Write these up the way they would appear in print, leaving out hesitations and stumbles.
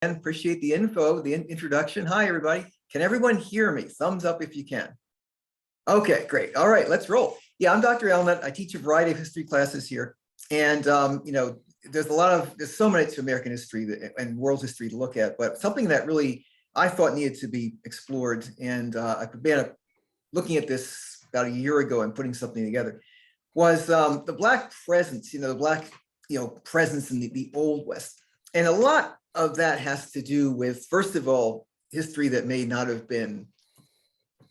Appreciate the info, the introduction. Hi, everybody. Can everyone hear me? Thumbs up if you can. Okay, great. All right, let's roll. Yeah, I'm Dr. Alnutt. I teach a variety of history classes here. And, there's so much to American history and world history to look at, but something that really I thought needed to be explored. And I began looking at this about a year ago and putting something together was the Black presence, the Black, presence in the Old West. And a lot of that has to do with, first of all, history that may not have been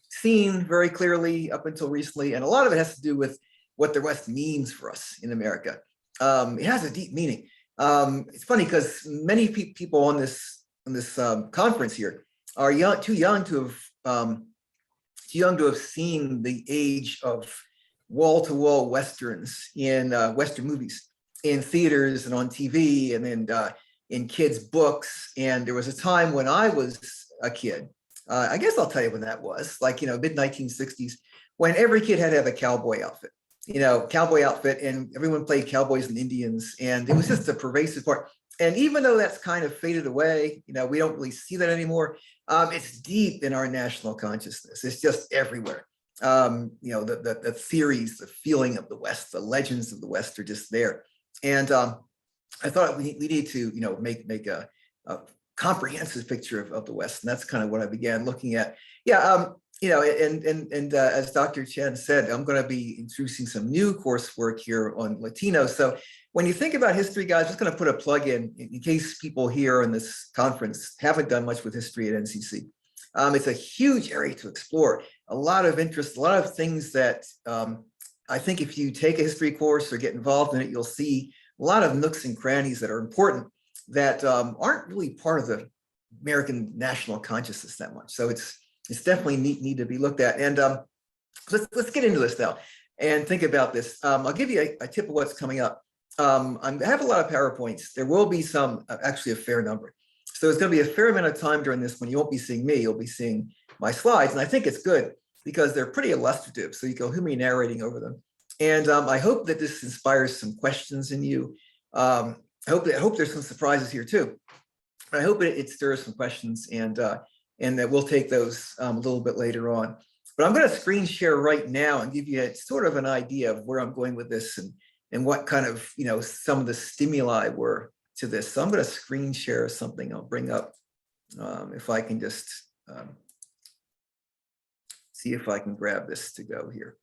seen very clearly up until recently. And a lot of it has to do with what the West means for us in America. It has a deep meaning. It's funny because many people on this conference here are too young to have seen the age of wall-to-wall Westerns in Western movies, in theaters and on TV, and then in kids' books. And there was a time when I was a kid, I guess I'll tell you when that was, like, mid-1960s, when every kid had to have a cowboy outfit, and everyone played cowboys and Indians, and it was just a pervasive part. And even though that's kind of faded away, we don't really see that anymore. It's deep in our national consciousness. It's just everywhere. The theories, the feeling of the West, the legends of the West are just there. And I thought we need to, make a comprehensive picture of the West, and that's kind of what I began looking at. Yeah, as Dr. Chen said, I'm going to be introducing some new coursework here on Latino. So when you think about history, guys, I'm just going to put a plug in case people here in this conference haven't done much with history at NCC. It's a huge area to explore, a lot of interest, a lot of things that I think if you take a history course or get involved in it, you'll see a lot of nooks and crannies that are important that aren't really part of the American national consciousness that much. So it's definitely need to be looked at. And let's get into this now and think about this. I'll give you a tip of what's coming up. I have a lot of PowerPoints. There will be some, actually a fair number. So it's going to be a fair amount of time during this when you won't be seeing me, you'll be seeing my slides. And I think it's good because they're pretty illustrative. So you can hear me narrating over them. And I hope that this inspires some questions in you. I hope there's some surprises here too. I hope it stirs some questions, and that we'll take those a little bit later on. But I'm going to screen share right now and give you sort of an idea of where I'm going with this and what kind of, some of the stimuli were to this. So I'm going to screen share something I'll bring up. If I can just see if I can grab this to go here.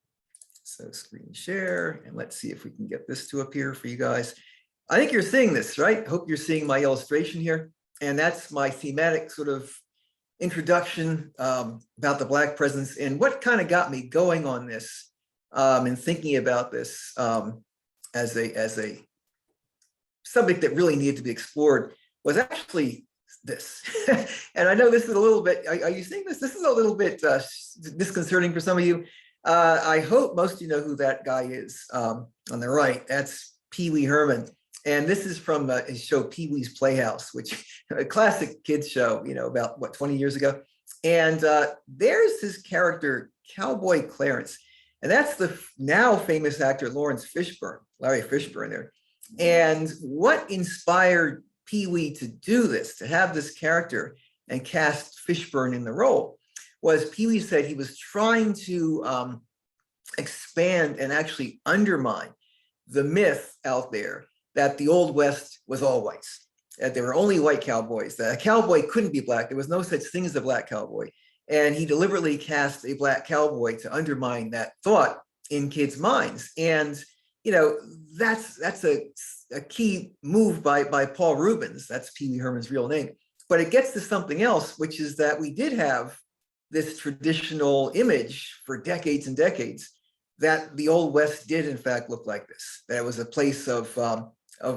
So screen share, and let's see if we can get this to appear for you guys. I think you're seeing this, right? Hope you're seeing my illustration here. And that's my thematic sort of introduction about the Black presence, and what kind of got me going on this and thinking about this as a subject that really needed to be explored was actually this. And I know this is a little bit, are you seeing this? This is a little bit disconcerting for some of you. I hope most of you know who that guy is on the right. That's Pee Wee Herman. And this is from his show Pee-wee's Playhouse, which a classic kids show, about what, 20 years ago. And there's his character, Cowboy Clarence. And that's the now famous actor, Larry Fishburne there. And what inspired Pee-wee to do this, to have this character and cast Fishburne in the role, was Pee-wee said he was trying to expand and actually undermine the myth out there that the Old West was all whites, that there were only white cowboys, that a cowboy couldn't be Black. There was no such thing as a Black cowboy. And he deliberately cast a Black cowboy to undermine that thought in kids' minds. And, that's a key move by Paul Rubens. That's Pee Wee Herman's real name. But it gets to something else, which is that we did have this traditional image for decades and decades that the Old West did in fact look like this. That it was a place of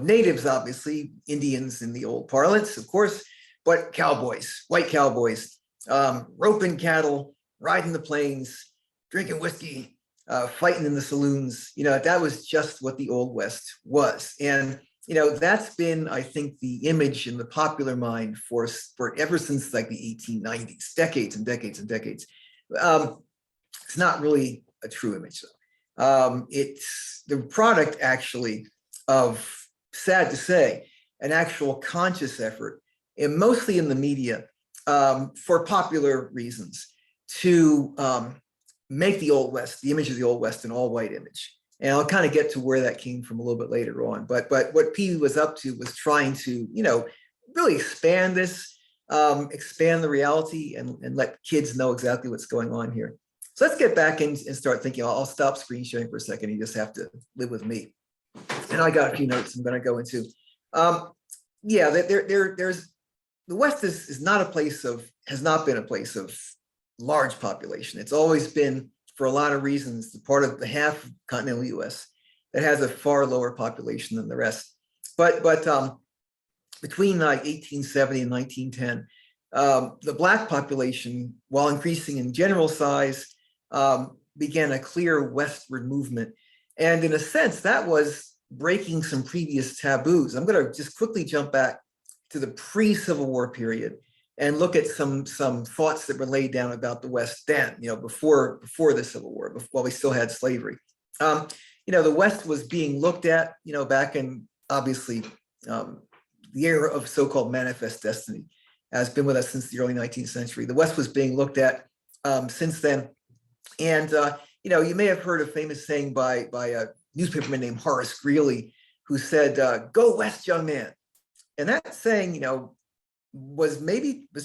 natives, obviously, Indians in the old parlance, of course, but cowboys, white cowboys, roping cattle, riding the plains, drinking whiskey, fighting in the saloons. That was just what the Old West was. And, that's been, I think, the image in the popular mind for ever since like the 1890s, decades and decades and decades. It's not really a true image, though. It's the product, actually, of, sad to say, an actual conscious effort and mostly in the media, for popular reasons, to make the Old West, the image of the Old West, an all-white image. And I'll kind of get to where that came from a little bit later on. But what Peavey was up to was trying to, really expand this, expand the reality, and let kids know exactly what's going on here. So let's get back in and start thinking. I'll stop screen sharing for a second. You just have to live with me. And I got a few notes I'm going to go into. Yeah, there's the West is not a place of, has not been a place of large population. It's always been, for a lot of reasons, the part of the half of continental US that has a far lower population than the rest. But between 1870 and 1910, the Black population, while increasing in general size, began a clear westward movement. And in a sense, that was breaking some previous taboos. I'm going to just quickly jump back to the pre-Civil War period and look at some thoughts that were laid down about the West then, before the Civil War, while we still had slavery. The West was being looked at, back in, obviously, the era of so-called manifest destiny has been with us since the early 19th century. The West was being looked at since then. And, you may have heard a famous saying by a newspaperman named Horace Greeley, who said, "Go West, young man." And that saying, was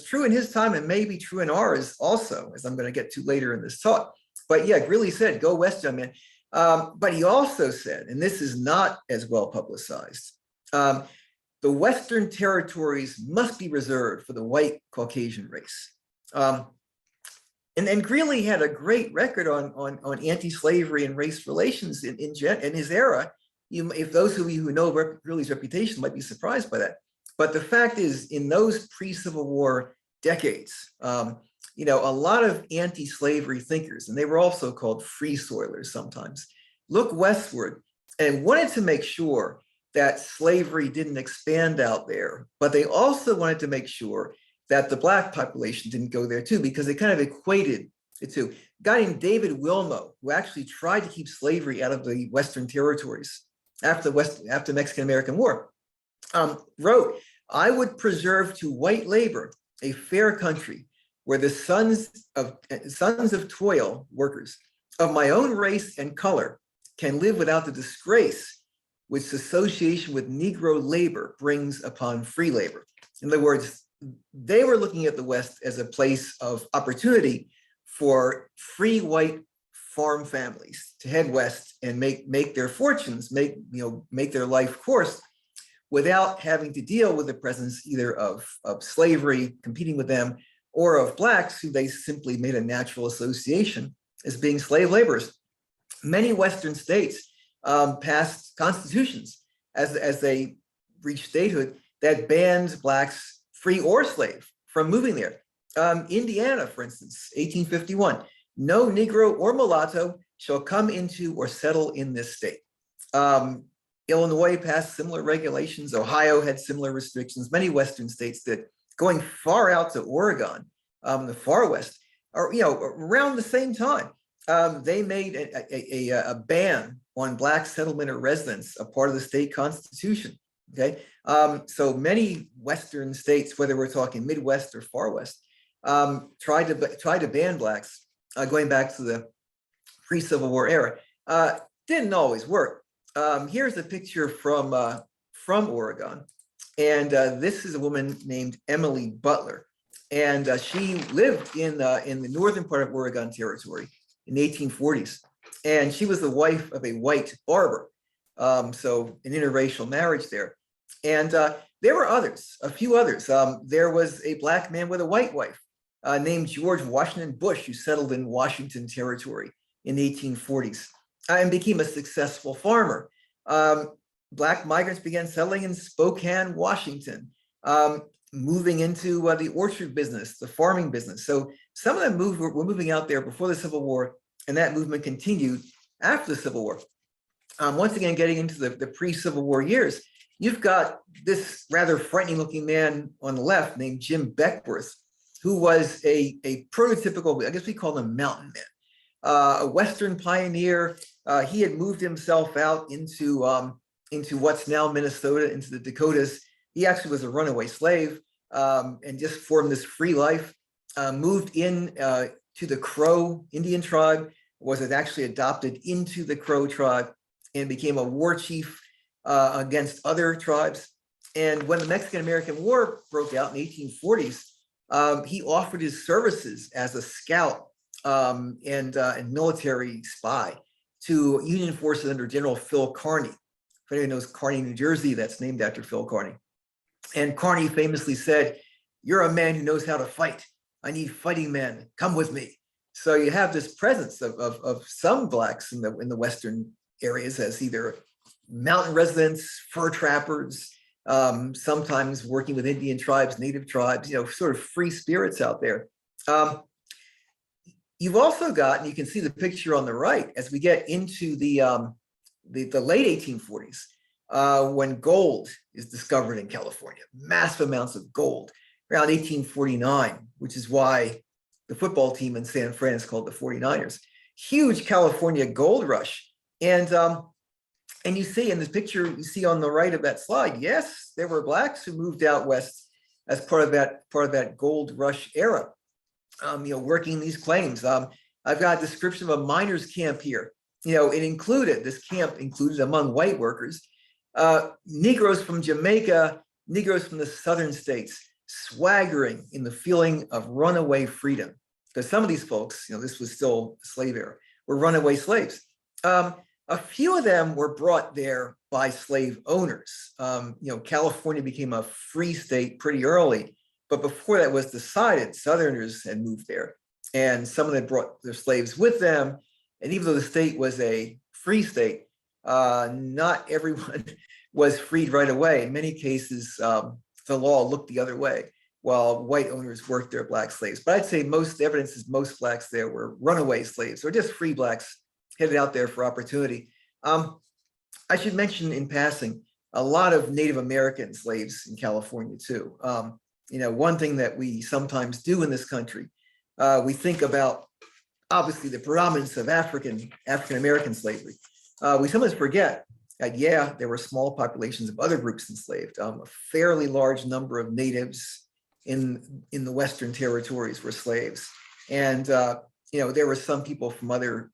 true in his time and maybe true in ours also, as I'm going to get to later in this talk. But yeah, Greeley said, "Go West, young man." But he also said, and this is not as well publicized, the Western territories must be reserved for the white Caucasian race. And Greeley had a great record on anti-slavery and race relations in his era. If those of you who know Greeley's reputation might be surprised by that. But the fact is, in those pre-Civil War decades, a lot of anti-slavery thinkers, and they were also called free soilers sometimes, looked westward and wanted to make sure that slavery didn't expand out there, but they also wanted to make sure that the Black population didn't go there too, because they kind of equated the two. A guy named David Wilmo, who actually tried to keep slavery out of the Western territories after the Mexican-American War, wrote, "I would preserve to white labor a fair country where the sons of toil, workers, of my own race and color can live without the disgrace which association with Negro labor brings upon free labor." In other words, they were looking at the West as a place of opportunity for free white farm families to head west and make their fortunes, make their life course without having to deal with the presence either of slavery competing with them or of Blacks who they simply made a natural association as being slave laborers. Many Western states passed constitutions as they reached statehood that banned Blacks, free or slave, from moving there. Indiana, for instance, 1851, "No Negro or mulatto shall come into or settle in this state." Illinois passed similar regulations. Ohio had similar restrictions. Many Western states did. Going far out to Oregon, the far West, or around the same time, they made a ban on Black settlement or residence, a part of the state constitution. Okay, so many Western states, whether we're talking Midwest or Far West, tried to ban Blacks, going back to the pre-Civil War era. Didn't always work. Here's a picture from Oregon, and this is a woman named Emily Butler, and she lived in the northern part of Oregon Territory in the 1840s, and she was the wife of a white barber, so an interracial marriage there. And there were others, a few others. There was a Black man with a white wife named George Washington Bush, who settled in Washington Territory in the 1840s and became a successful farmer. Black migrants began settling in Spokane, Washington, moving into the orchard business, the farming business. So some of them were moving out there before the Civil War, and that movement continued after the Civil War. Once again, getting into the pre-Civil War years, you've got this rather frightening looking man on the left named Jim Beckworth, who was a prototypical, I guess we call him mountain man, a Western pioneer. He had moved himself out into what's now Minnesota, into the Dakotas. He actually was a runaway slave. and just formed this free life. Moved in to the Crow Indian tribe, was actually adopted into the Crow tribe and became a war chief against other tribes. And when the Mexican-American War broke out in the 1840s, he offered his services as a scout and military spy to Union forces under General Phil Kearny. If anyone knows Kearny, New Jersey, that's named after Phil Kearny. And Kearny famously said, "You're a man who knows how to fight. I need fighting men. Come with me." So you have this presence of some blacks in the Western areas as either mountain residents, fur trappers, sometimes working with Indian tribes, native tribes, sort of free spirits out there. You've also got, and you can see the picture on the right, as we get into the late 1840s, when gold is discovered in California, massive amounts of gold, around 1849, which is why the football team in San Fran is called the 49ers. Huge California gold rush. And you see in this picture, you see on the right of that slide, yes, there were blacks who moved out west as part of that gold rush era, working these claims. I've got a description of a miners' camp here. This camp included among white workers, Negroes from Jamaica, Negroes from the southern states, swaggering in the feeling of runaway freedom. Because some of these folks, this was still slave era, were runaway slaves. A few of them were brought there by slave owners. California became a free state pretty early, but before that was decided, Southerners had moved there, and some of them brought their slaves with them. And even though the state was a free state, not everyone was freed right away. In many cases, the law looked the other way, while white owners worked their black slaves. But I'd say most evidence is most blacks there were runaway slaves or just free blacks headed out there for opportunity. I should mention in passing, a lot of Native American slaves in California too. One thing that we sometimes do in this country, we think about obviously the predominance of African-American slavery. We sometimes forget that, yeah, there were small populations of other groups enslaved. A fairly large number of natives in the Western territories were slaves. And, there were some people from other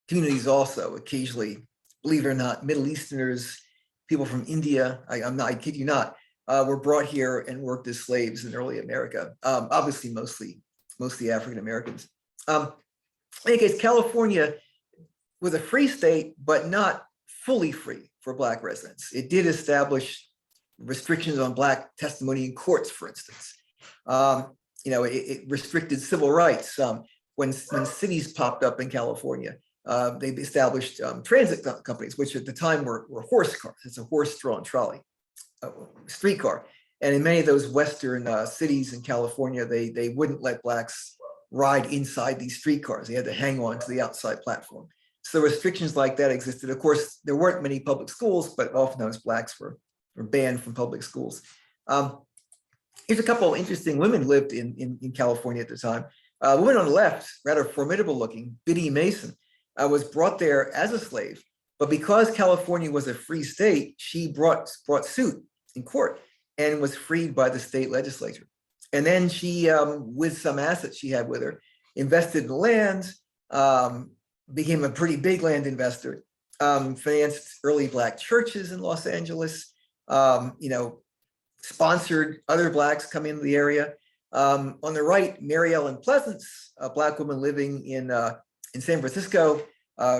communities also, occasionally, believe it or not, Middle Easterners, people from India, I kid you not, were brought here and worked as slaves in early America. Obviously, mostly African Americans. In any case, California was a free state, but not fully free for Black residents. It did establish restrictions on Black testimony in courts, for instance. It restricted civil rights. When cities popped up in California, they established transit companies, which at the time were horse cars. It's a horse-drawn trolley, streetcar. And in many of those Western cities in California, they wouldn't let Blacks ride inside these streetcars. They had to hang on to the outside platform. So restrictions like that existed. Of course, there weren't many public schools, but oftentimes Blacks were banned from public schools. Here's a couple of interesting women lived in California at the time. A woman on the left, rather formidable looking, Biddy Mason, was brought there as a slave, but because California was a free state, she brought suit in court and was freed by the state legislature. And then she, with some assets she had with her, invested in land, became a pretty big land investor, financed early Black churches in Los Angeles, sponsored other Blacks come into the area. On the right, Mary Ellen Pleasance, a Black woman living in San Francisco,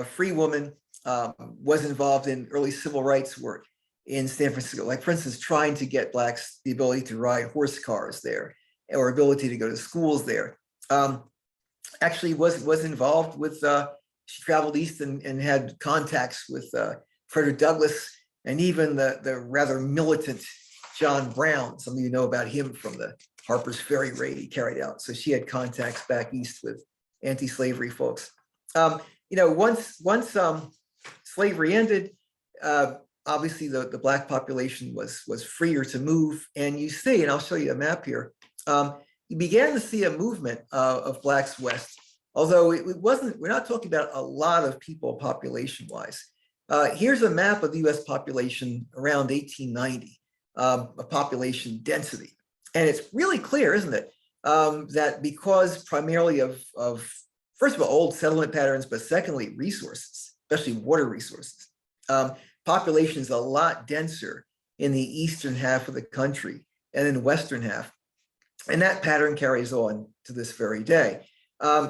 free woman, was involved in early civil rights work in San Francisco, like for instance, trying to get Blacks the ability to ride horse cars there or ability to go to schools there. Actually was involved with, she traveled east and had contacts with Frederick Douglass and even the rather militant John Brown. Some of you know about him from the Harper's Ferry raid he carried out. So she had contacts back east with anti-slavery folks. Once slavery ended, obviously the Black population was freer to move. And you see, and I'll show you a map here, you began to see a movement of Blacks west, although it wasn't, we're not talking about a lot of people population-wise. Here's a map of the US population around 1890, a population density. And it's really clear, isn't it, that because primarily of first of all, old settlement patterns, but secondly, resources, especially water resources. Population is a lot denser in the eastern half of the country and in the western half. And that pattern carries on to this very day.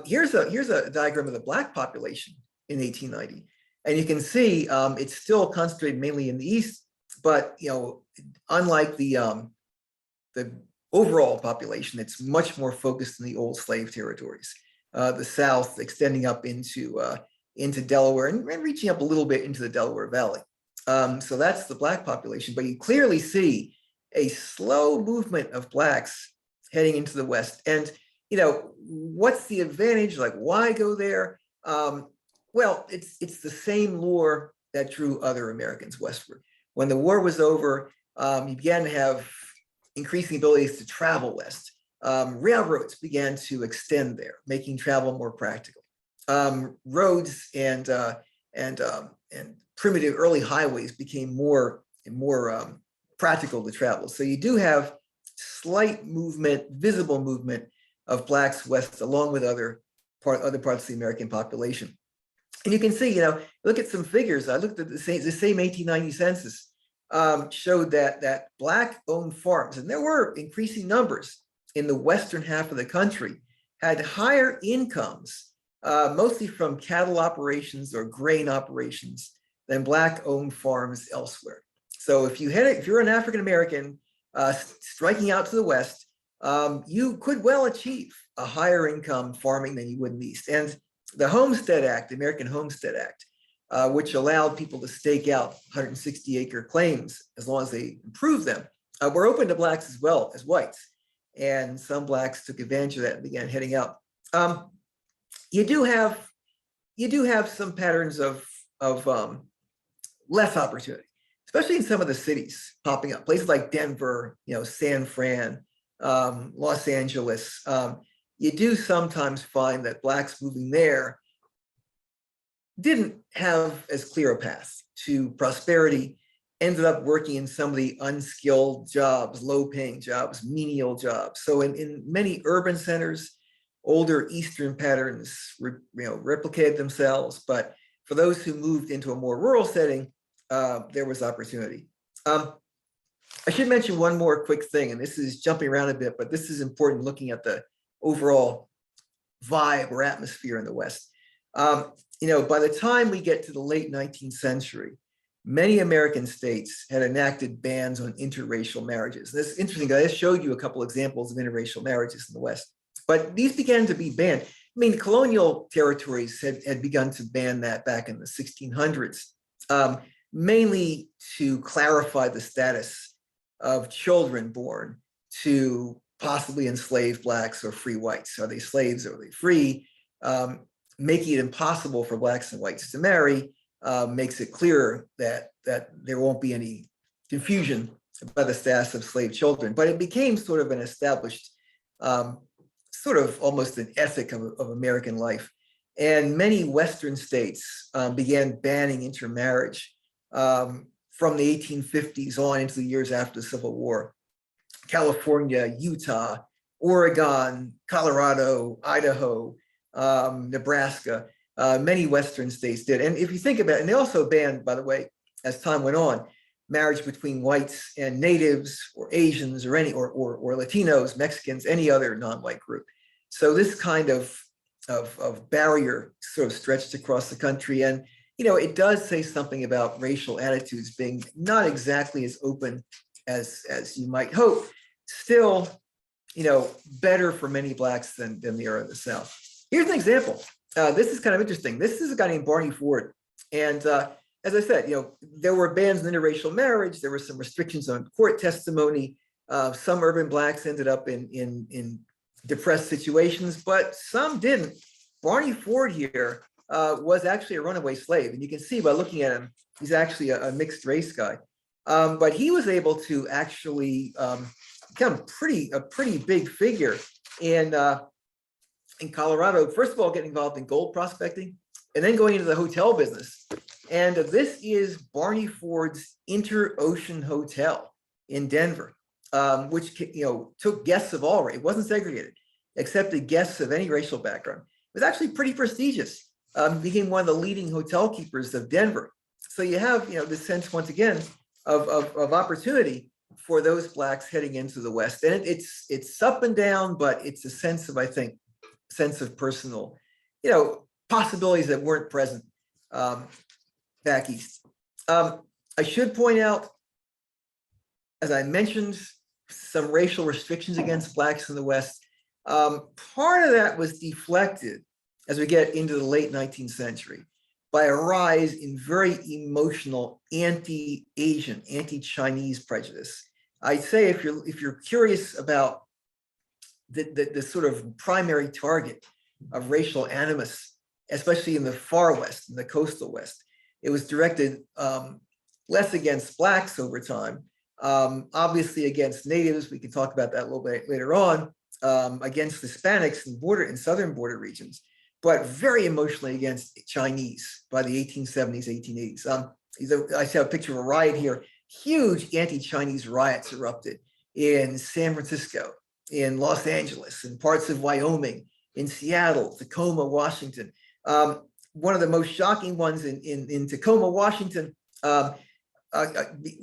Here's a diagram of the Black population in 1890. And you can see it's still concentrated mainly in the east, but unlike the overall population, it's much more focused in the old slave territories. The South extending up into Delaware and reaching up a little bit into the Delaware Valley. So that's the Black population, but you clearly see a slow movement of Blacks heading into the West. And what's the advantage? Like, why go there? Well, it's the same lure that drew other Americans westward. When the war was over, you began to have increasing abilities to travel west. Railroads began to extend there, making travel more practical. Roads and primitive early highways became more practical to travel. So you do have slight movement, visible movement of Blacks west, along with other parts of the American population. And you can see, look at some figures. I looked at the same 1890 census showed that Black-owned farms, and there were increasing numbers in the western half of the country, had higher incomes, mostly from cattle operations or grain operations, than Black-owned farms elsewhere. So if you're an African American striking out to the west, you could well achieve a higher income farming than you would in the east. And the Homestead Act, the American Homestead Act, which allowed people to stake out 160-acre claims as long as they improved them, were open to Blacks as well as whites. And some Blacks took advantage of that and began heading out. You do have some patterns of less opportunity, especially in some of the cities popping up, places like Denver, San Fran, Los Angeles. You do sometimes find that Blacks moving there didn't have as clear a path to prosperity, ended up working in some of the unskilled jobs, low-paying jobs, menial jobs. So in many urban centers, older Eastern patterns replicated themselves. But for those who moved into a more rural setting, there was opportunity. I should mention one more quick thing, and this is jumping around a bit, but this is important looking at the overall vibe or atmosphere in the West. By the time we get to the late 19th century, many American states had enacted bans on interracial marriages. This is interesting. I just showed you a couple examples of interracial marriages in the West, but these began to be banned. I mean, colonial territories had begun to ban that back in the 1600s, mainly to clarify the status of children born to possibly enslaved Blacks or free whites. Are they slaves or are they free? Making it impossible for Blacks and whites to marry makes it clearer that there won't be any confusion about the status of slave children. But it became sort of an established, sort of almost an ethic of American life. And many Western states began banning intermarriage from the 1850s on into the years after the Civil War. California, Utah, Oregon, Colorado, Idaho, Nebraska, many Western states did. And if you think about it, and they also banned, by the way, as time went on, marriage between whites and natives or Asians or Latinos, Mexicans, any other non-white group. So this kind of barrier sort of stretched across the country. And, it does say something about racial attitudes being not exactly as open as you might hope. Still, better for many Blacks than they are in the South. Here's an example. This is kind of interesting. This is a guy named Barney Ford. And as I said, there were bans on interracial marriage. There were some restrictions on court testimony. Some urban Blacks ended up in depressed situations, but some didn't. Barney Ford here was actually a runaway slave. And you can see by looking at him, he's actually a mixed race guy. But he was able to actually become a pretty big figure in Colorado. First of all, getting involved in gold prospecting, and then going into the hotel business. And this is Barney Ford's Inter-Ocean Hotel in Denver. which took guests of all race. It wasn't segregated, accepted guests of any racial background. It was actually pretty prestigious. Became one of the leading hotel keepers of Denver. So you have this sense once again of opportunity for those Blacks heading into the West, and it's up and down, but it's a sense of, I think, sense of personal, possibilities that weren't present back east. I should point out, as I mentioned, some racial restrictions against Blacks in the West. Part of that was deflected as we get into the late 19th century by a rise in very emotional anti-Asian, anti-Chinese prejudice. I'd say if you're curious about the sort of primary target of racial animus, especially in the far West, in the coastal West, it was directed less against Blacks over time, obviously against natives. We can talk about that a little bit later on, against Hispanics in southern border regions, but very emotionally against Chinese by the 1870s, 1880s. I have a picture of a riot here. Huge anti-Chinese riots erupted in San Francisco, in Los Angeles, in parts of Wyoming, in Seattle, Tacoma, Washington. One of the most shocking ones in Tacoma, Washington,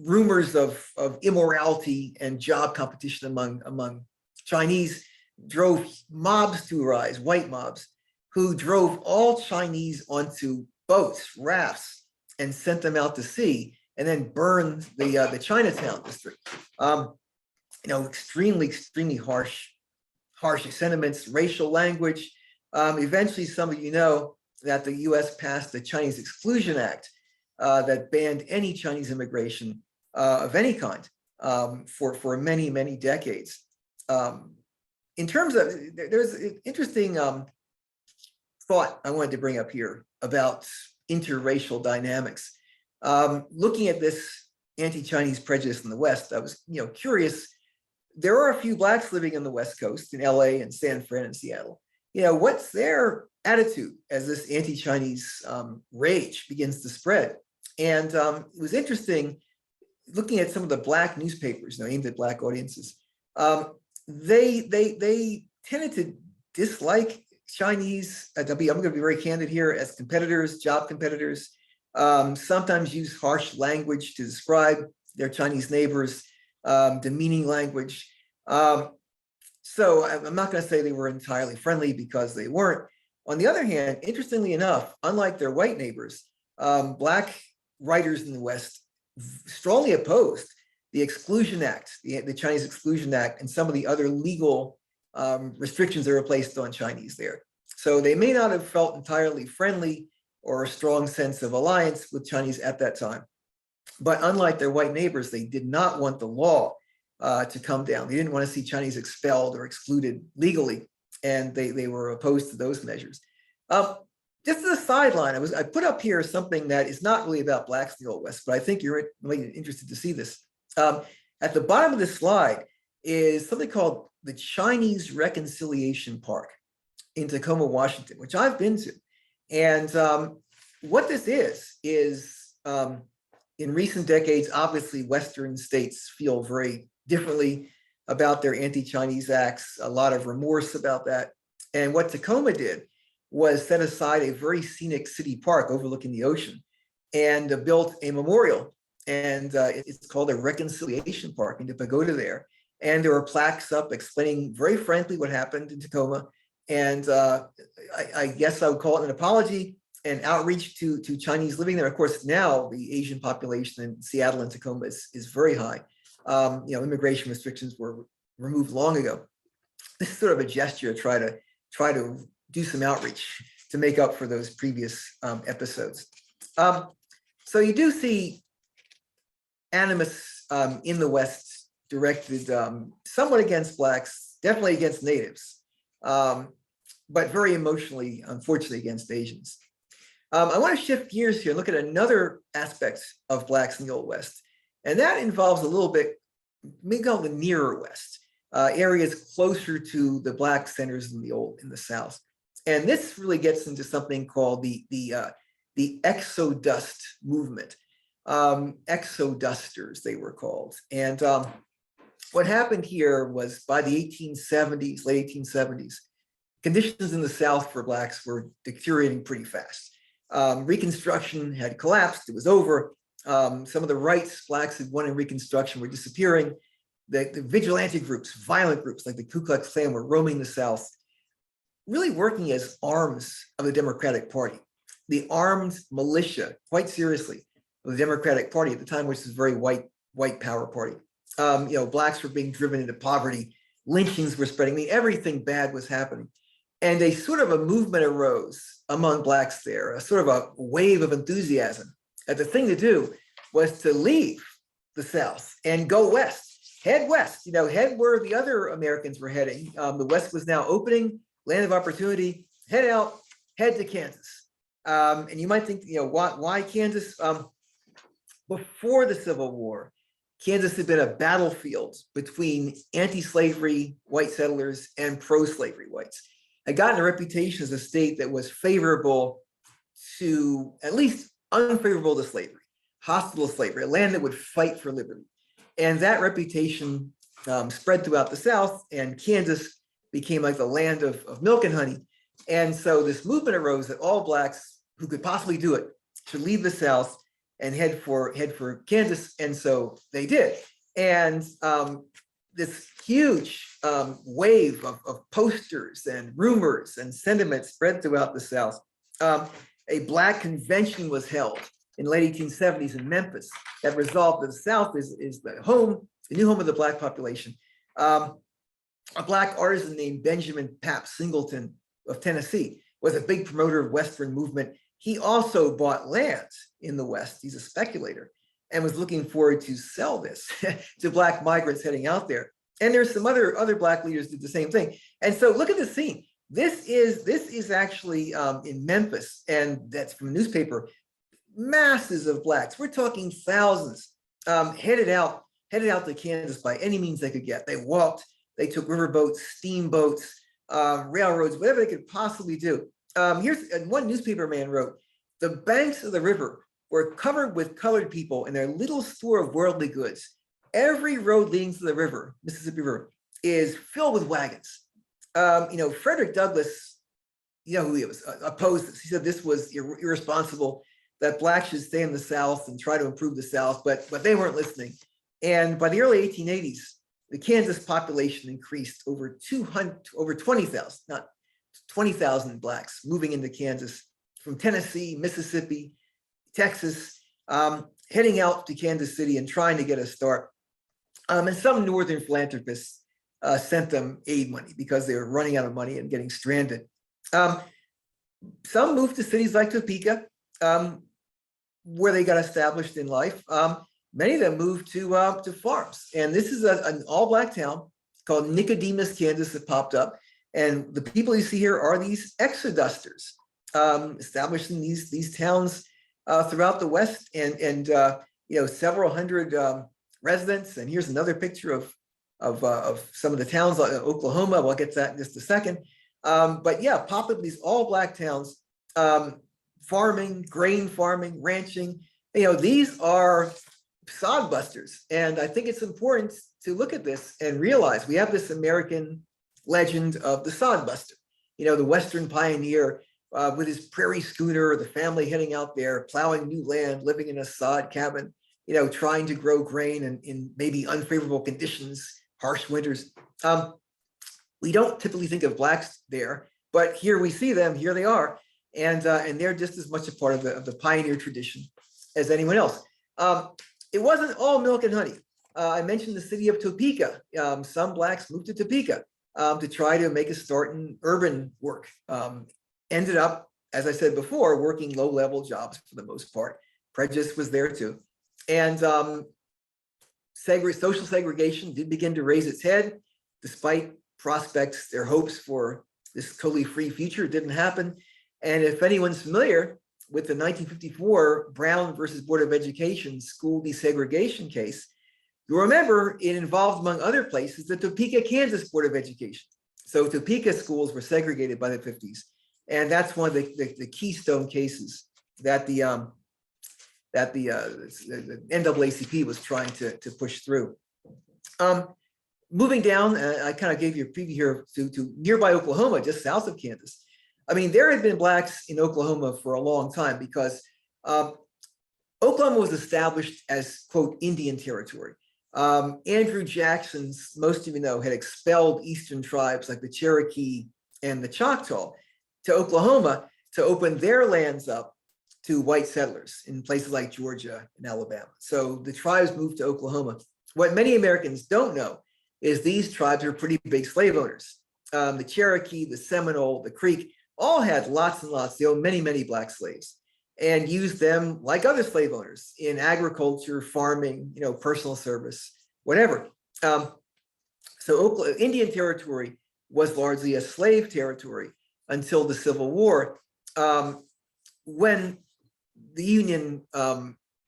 rumors of immorality and job competition among Chinese drove mobs to rise, white mobs, who drove all Chinese onto boats, rafts, and sent them out to sea, and then burned the Chinatown district. Extremely harsh sentiments, racial language. Eventually, some of you know that the U.S. passed the Chinese Exclusion Act that banned any Chinese immigration of any kind for many, many decades. In terms of, there's an interesting thought I wanted to bring up here about interracial dynamics. Looking at this anti-Chinese prejudice in the West, I was curious. There are a few Blacks living on the West Coast, in LA and San Fran and Seattle. What's their attitude as this anti-Chinese rage begins to spread? And it was interesting looking at some of the Black newspapers, aimed at Black audiences. They tended to dislike Chinese. I'm going to be very candid here, as competitors, job competitors. Sometimes use harsh language to describe their Chinese neighbors, demeaning language. So I'm not going to say they were entirely friendly, because they weren't. On the other hand, interestingly enough, unlike their white neighbors, Black writers in the West strongly opposed the Exclusion Act, the Chinese Exclusion Act, and some of the other legal restrictions that were placed on Chinese there. So they may not have felt entirely friendly or a strong sense of alliance with Chinese at that time. But unlike their white neighbors, they did not want the law to come down. They didn't want to see Chinese expelled or excluded legally, and they were opposed to those measures. Just as a sideline, I put up here something that is not really about Blacks in the Old West, but I think you're really interested to see this. At the bottom of this slide is something called the Chinese Reconciliation Park in Tacoma, Washington, which I've been to. And what this is in recent decades, obviously Western states feel very differently about their anti-Chinese acts, a lot of remorse about that. And what Tacoma did was set aside a very scenic city park overlooking the ocean and built a memorial. And it's called a Reconciliation Park in the pagoda there. And there were plaques up explaining very frankly what happened in Tacoma. And I guess I would call it an apology and outreach to Chinese living there. Of course, now the Asian population in Seattle and Tacoma is very high. Immigration restrictions were removed long ago. This is sort of a gesture to try to do some outreach to make up for those previous episodes. So you do see animus in the West directed somewhat against Blacks, definitely against natives, but very emotionally, unfortunately, against Asians. I want to shift gears here and look at another aspect of Blacks in the Old West, and that involves a little bit, maybe called the nearer West, areas closer to the Black centers in the South. And this really gets into something called the exodust movement. Exodusters, they were called. And what happened here was by the 1870s, late 1870s, conditions in the South for Blacks were deteriorating pretty fast. Reconstruction had collapsed, it was over. Some of the rights Blacks had won in Reconstruction were disappearing. The vigilante groups, violent groups like the Ku Klux Klan were roaming the South, really working as arms of the Democratic Party. The armed militia, quite seriously, of the Democratic Party at the time, which was a very white power party. Blacks were being driven into poverty, lynchings were spreading, I mean, everything bad was happening. And a sort of a movement arose among Blacks there, a sort of a wave of enthusiasm. And the thing to do was to leave the South and go west, head west, head where the other Americans were heading. The West was now opening, land of opportunity, head out, head to Kansas. And you might think, why Kansas? Before the Civil War, Kansas had been a battlefield between anti-slavery white settlers and pro-slavery whites. Had gotten a reputation as a state that was favorable to, at least unfavorable to slavery, hostile to slavery, a land that would fight for liberty. And that reputation spread throughout the South, and Kansas became like the land of milk and honey. And so this movement arose that all Blacks who could possibly do it should leave the South and head for Kansas. And so they did. And this huge wave of posters and rumors and sentiments spread throughout the South. A Black convention was held in the late 1870s in Memphis that resolved that the South is the new home of the Black population. A Black artisan named Benjamin Pap Singleton of Tennessee was a big promoter of Western movement. He also bought land in the West. He's a speculator and was looking forward to sell this to Black migrants heading out there. And there's some other Black leaders did the same thing. And so look at the scene. This is actually in Memphis, and that's from a newspaper. Masses of Blacks, we're talking thousands, headed out to Kansas by any means they could get. They walked, they took riverboats, steamboats, railroads, whatever they could possibly do. Here's one newspaper man wrote, the banks of the river were covered with colored people and their little store of worldly goods. Every road leading to the river, Mississippi River, is filled with wagons. Frederick Douglass, who he was, opposed this. He said this was irresponsible, that Blacks should stay in the South and try to improve the South, but they weren't listening. And by the early 1880s, the Kansas population increased over 20,000, not 20,000 Blacks moving into Kansas from Tennessee, Mississippi, Texas, heading out to Kansas City and trying to get a start. And some northern philanthropists sent them aid money because they were running out of money and getting stranded. Some moved to cities like Topeka, where they got established in life. Many of them moved to farms. And this is an all-Black town called Nicodemus, Kansas, that popped up. And the people you see here are these exodusters, established in these towns throughout the West, and several hundred residents. And here's another picture of some of the towns, like Oklahoma. We'll get to that in just a second. But yeah, pop up these all-Black towns, farming, grain farming, ranching. These are sod busters. And I think it's important to look at this and realize we have this American legend of the sod buster, the Western pioneer with his prairie schooner, the family heading out there, plowing new land, living in a sod cabin, trying to grow grain in maybe unfavorable conditions, harsh winters. We don't typically think of Blacks there, but here we see them, here they are. And they're just as much a part of the pioneer tradition as anyone else. It wasn't all milk and honey. I mentioned the city of Topeka. Some Blacks moved to Topeka to try to make a start in urban work. Ended up, as I said before, working low-level jobs for the most part. Prejudice was there too. And social segregation did begin to raise its head, despite prospects, their hopes for this totally free future didn't happen. And if anyone's familiar with the 1954 Brown versus Board of Education school desegregation case, you'll remember it involved, among other places, the Topeka, Kansas Board of Education. So Topeka schools were segregated by the 50s. And that's one of the keystone cases that the NAACP was trying to push through. moving down, I kind of gave you a preview here to nearby Oklahoma, just south of Kansas. I mean, there had been blacks in Oklahoma for a long time because Oklahoma was established as, quote, Indian territory. Andrew Jackson's, most of you know, had expelled eastern tribes like the Cherokee and the Choctaw to Oklahoma to open their lands up to white settlers in places like Georgia and Alabama. So the tribes moved to Oklahoma. What many Americans don't know is these tribes are pretty big slave owners. The Cherokee, the Seminole, the Creek, all had lots and lots. They owned many, many black slaves and used them like other slave owners in agriculture, farming, personal service, whatever. So Indian territory was largely a slave territory until the Civil War, when the Union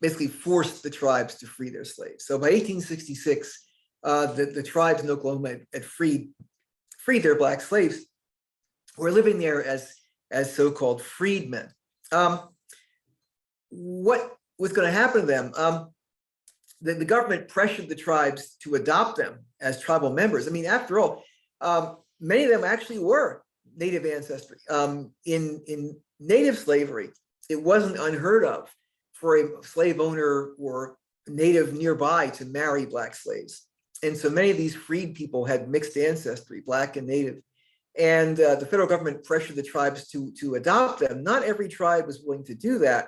basically forced the tribes to free their slaves. So by 1866, the tribes in Oklahoma had freed their black slaves who were living there as so-called freedmen. What was going to happen to them? The government pressured the tribes to adopt them as tribal members. I mean, after all, many of them actually were Native ancestry. In Native slavery, it wasn't unheard of for a slave owner or Native nearby to marry black slaves. And so many of these freed people had mixed ancestry, black and Native. And the federal government pressured the tribes to adopt them. Not every tribe was willing to do that.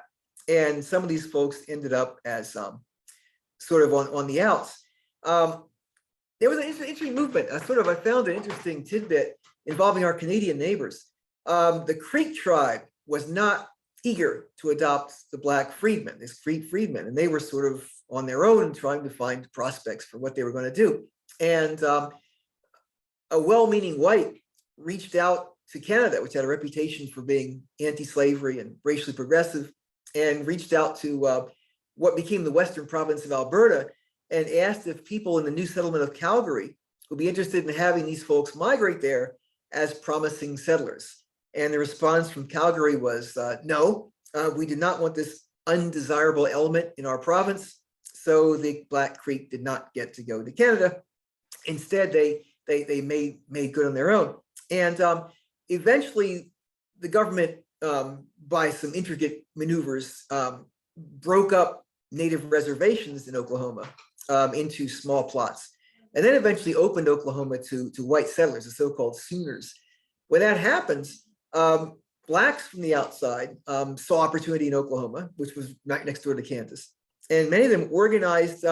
And some of these folks ended up as sort of on the outs. There was an interesting movement. I found an interesting tidbit involving our Canadian neighbors. The Creek tribe was not eager to adopt the black freedmen, these Creek freedmen, and they were sort of on their own trying to find prospects for what they were going to do. And a well-meaning white reached out to Canada, which had a reputation for being anti-slavery and racially progressive, and reached out to what became the Western province of Alberta and asked if people in the new settlement of Calgary would be interested in having these folks migrate there as promising settlers. And the response from Calgary was, no, we did not want this undesirable element in our province. So the Black Creek did not get to go to Canada. Instead, they made good on their own. And eventually, the government, by some intricate maneuvers, broke up Native reservations in Oklahoma into small plots, and then eventually opened Oklahoma to white settlers, the so-called Sooners. When that happens, blacks from the outside saw opportunity in Oklahoma, which was right next door to Kansas, and many of them organized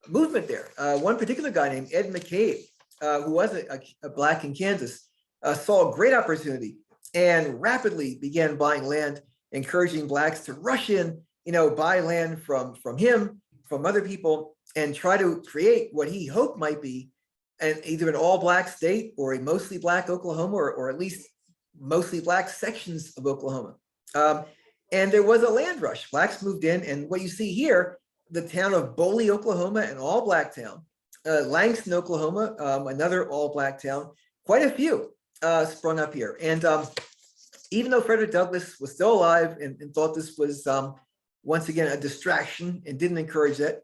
movement there. One particular guy named Ed McCabe, who was a black in Kansas, saw a great opportunity and rapidly began buying land, encouraging blacks to rush in, buy land from him, from other people, and try to create what he hoped might be either an all-black state or a mostly black Oklahoma, or at least mostly black sections of Oklahoma. And there was a land rush. Blacks moved in, and what you see here, the town of Boley, Oklahoma, an all-black town. Langston, Oklahoma, another all-black town. Quite a few sprung up here. And even though Frederick Douglass was still alive and thought this was, once again, a distraction and didn't encourage it,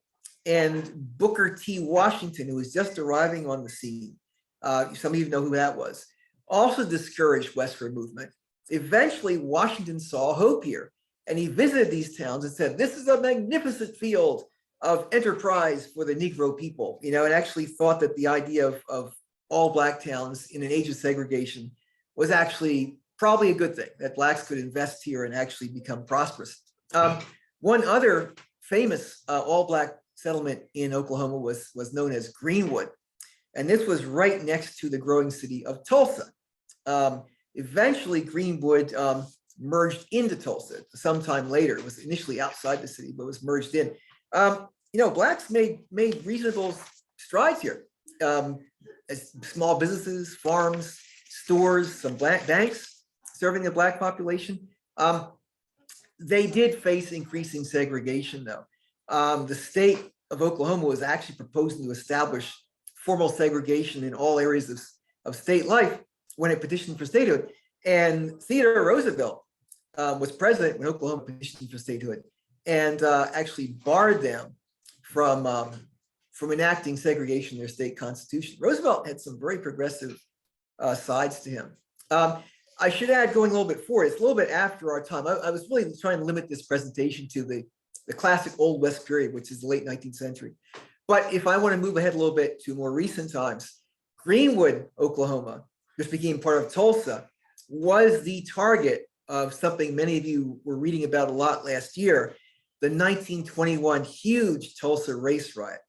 and Booker T. Washington, who was just arriving on the scene, some of you know who that was, also discouraged westward movement. Eventually, Washington saw hope here, and he visited these towns and said, this is a magnificent field of enterprise for the Negro people, and actually thought that the idea of all black towns in an age of segregation was actually probably a good thing, that blacks could invest here and actually become prosperous. One other famous all-black settlement in Oklahoma was known as Greenwood, and this was right next to the growing city of Tulsa. Eventually, Greenwood merged into Tulsa sometime later. It was initially outside the city, but was merged in. Blacks made reasonable strides here. As small businesses, farms, stores, some black banks serving the black population. They did face increasing segregation, though. The state of Oklahoma was actually proposing to establish formal segregation in all areas of state life when it petitioned for statehood. And Theodore Roosevelt was president when Oklahoma petitioned for statehood, and actually barred them from from enacting segregation in their state constitution. Roosevelt had some very progressive sides to him. I should add, going a little bit forward, it's a little bit after our time. I was really trying to limit this presentation to the classic Old West period, which is the late 19th century. But if I want to move ahead a little bit to more recent times, Greenwood, Oklahoma, which became part of Tulsa, was the target of something many of you were reading about a lot last year, the 1921 huge Tulsa race riot.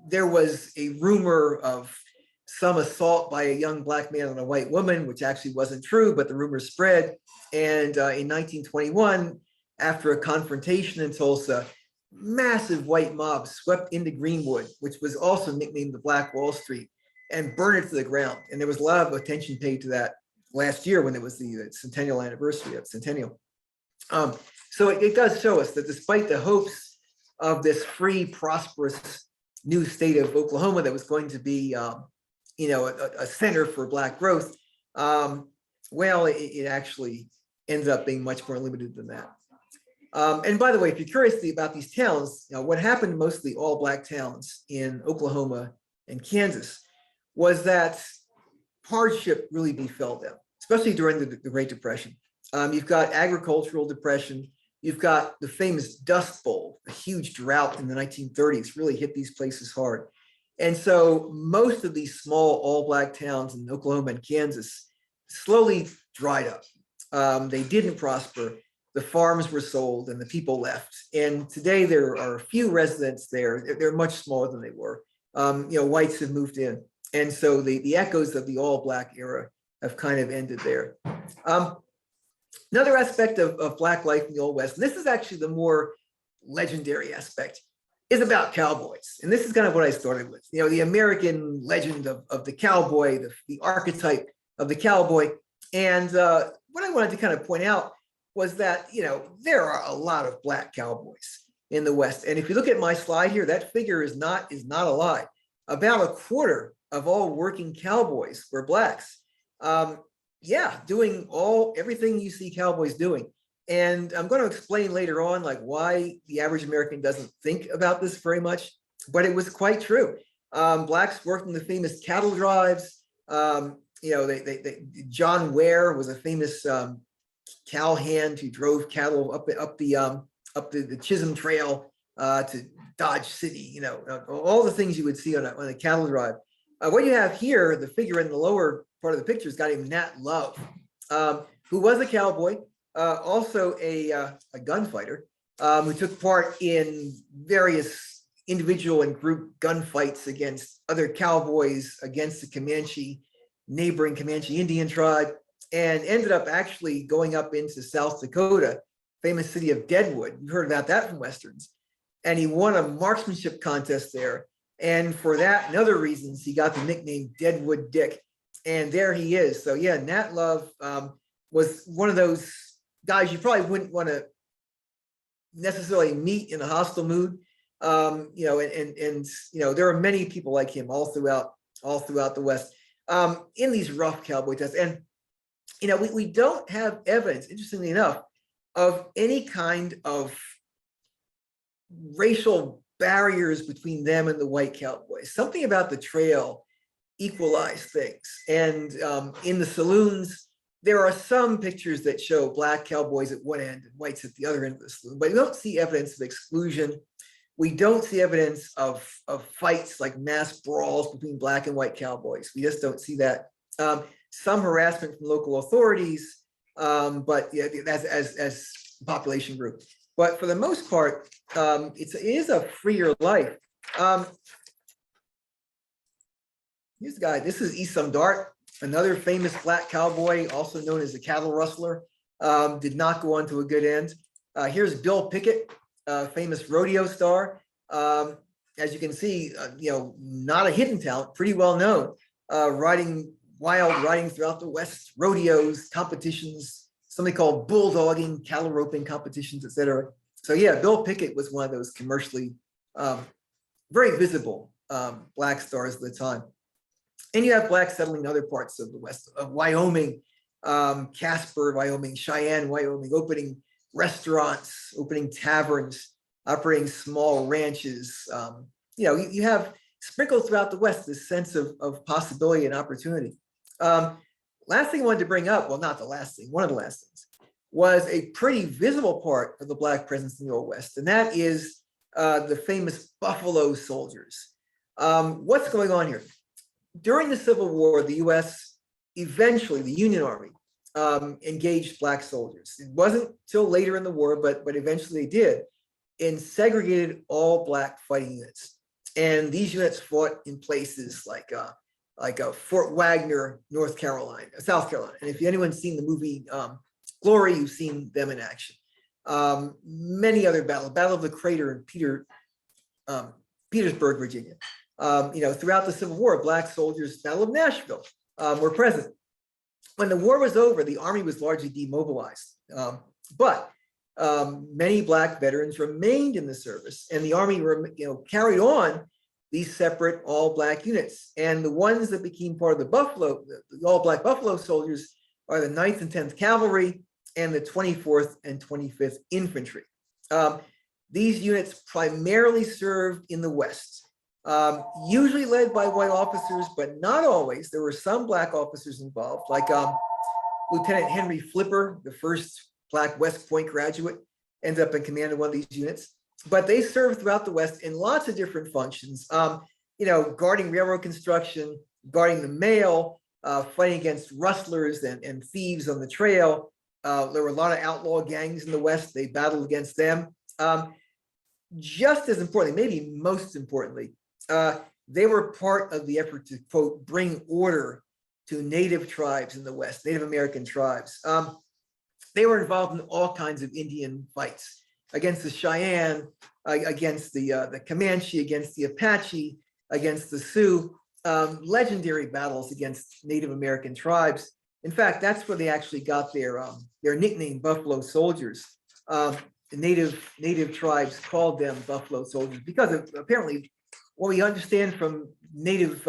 There was a rumor of some assault by a young Black man on a white woman, which actually wasn't true, but the rumor spread. And in 1921, after a confrontation in Tulsa, massive white mob swept into Greenwood, which was also nicknamed the Black Wall Street, and burned it to the ground. And there was a lot of attention paid to that last year when it was the centennial anniversary of Centennial. So it does show us that despite the hopes of this free, prosperous new state of Oklahoma that was going to be, a center for Black growth, well, it actually ended up being much more limited than that. And by the way, if you're curious about these towns, what happened to mostly all Black towns in Oklahoma and Kansas was that hardship really befell them, especially during the Great Depression. You've got agricultural depression. You've got the famous Dust Bowl, a huge drought in the 1930s, really hit these places hard. And so most of these small all Black towns in Oklahoma and Kansas slowly dried up. They didn't prosper. The farms were sold and the people left. And today there are a few residents there. They're much smaller than they were. Whites have moved in. And so the echoes of the all Black era have kind of ended there. Another aspect of Black life in the Old West, and this is actually the more legendary aspect, is about cowboys. And this is kind of what I started with, the American legend of the cowboy, the archetype of the cowboy. And what I wanted to kind of point out was that, there are a lot of Black cowboys in the West. And if you look at my slide here, that figure is not a lie. About a quarter of all working cowboys were Blacks. Doing everything you see cowboys doing. And I'm going to explain later on why the average American doesn't think about this very much, but it was quite true. Blacks worked in the famous cattle drives. John Ware was a famous cowhand who drove cattle up the Chisholm Trail to Dodge City. All the things you would see on a cattle drive. What you have here, the figure in the lower part of the picture, is a guy named Nat Love, who was a cowboy, also a gunfighter, who took part in various individual and group gunfights against other cowboys, against the neighboring Comanche Indian tribe, and ended up actually going up into South Dakota, famous city of Deadwood. You've heard about that from Westerns. And he won a marksmanship contest there. And for that and other reasons, he got the nickname Deadwood Dick. And there he is. So yeah, Nat Love was one of those guys you probably wouldn't want to necessarily meet in a hostile mood. There are many people like him all throughout the West in these rough cowboy tests. And we don't have evidence, interestingly enough, of any kind of racial barriers between them and the white cowboys. Something about the trail equalized things. And in the saloons, there are some pictures that show Black cowboys at one end and whites at the other end of the saloon, but we don't see evidence of exclusion. We don't see evidence of fights like mass brawls between Black and white cowboys. We just don't see that. Some harassment from local authorities, but yeah, as population group. But for the most part, it is a freer life. Here's the guy. This is Esam Dart, another famous Black cowboy, also known as the cattle rustler. Did not go on to a good end. Here's Bill Pickett, famous rodeo star. As you can see, not a hidden talent, pretty well known, wild riding throughout the West, rodeos, competitions, something called bulldogging, cattle roping competitions, etc. So yeah, Bill Pickett was one of those commercially very visible Black stars at the time. And you have Blacks settling in other parts of the West, of Wyoming, Casper, Wyoming, Cheyenne, Wyoming, opening restaurants, opening taverns, operating small ranches, you have sprinkled throughout the West this sense of possibility and opportunity. Last thing I wanted to bring up, well, not the last thing, one of the last things, was a pretty visible part of the Black presence in the Old West, and that is the famous Buffalo Soldiers. What's going on here? During the Civil War, the U.S. eventually, the Union Army, engaged Black soldiers. It wasn't till later in the war, but eventually they did, and segregated all Black fighting units. And these units fought in places like Fort Wagner, South Carolina. And if anyone's seen the movie Glory, you've seen them in action. Many other battles, Battle of the Crater in Petersburg, Virginia. Throughout the Civil War, Black soldiers, Battle of Nashville, were present. When the war was over, the Army was largely demobilized, but many Black veterans remained in the service, and the Army, carried on these separate all-Black units. And the ones that became part of the all-Black Buffalo Soldiers are the 9th and 10th Cavalry and the 24th and 25th Infantry. These units primarily served in the West. Usually led by white officers, but not always. There were some Black officers involved, like Lieutenant Henry Flipper, the first Black West Point graduate, ended up in command of one of these units. But they served throughout the West in lots of different functions, guarding railroad construction, guarding the mail, fighting against rustlers and thieves on the trail. There were a lot of outlaw gangs in the West. They battled against them. Just as importantly, maybe most importantly, they were part of the effort to, quote, bring order to Native tribes in the West, Native American tribes. They were involved in all kinds of Indian fights against the Cheyenne, against the Comanche, against the Apache, against the Sioux, legendary battles against Native American tribes. In fact, that's where they actually got their nickname, Buffalo Soldiers. The native tribes called them Buffalo Soldiers because of, apparently, what we understand from Native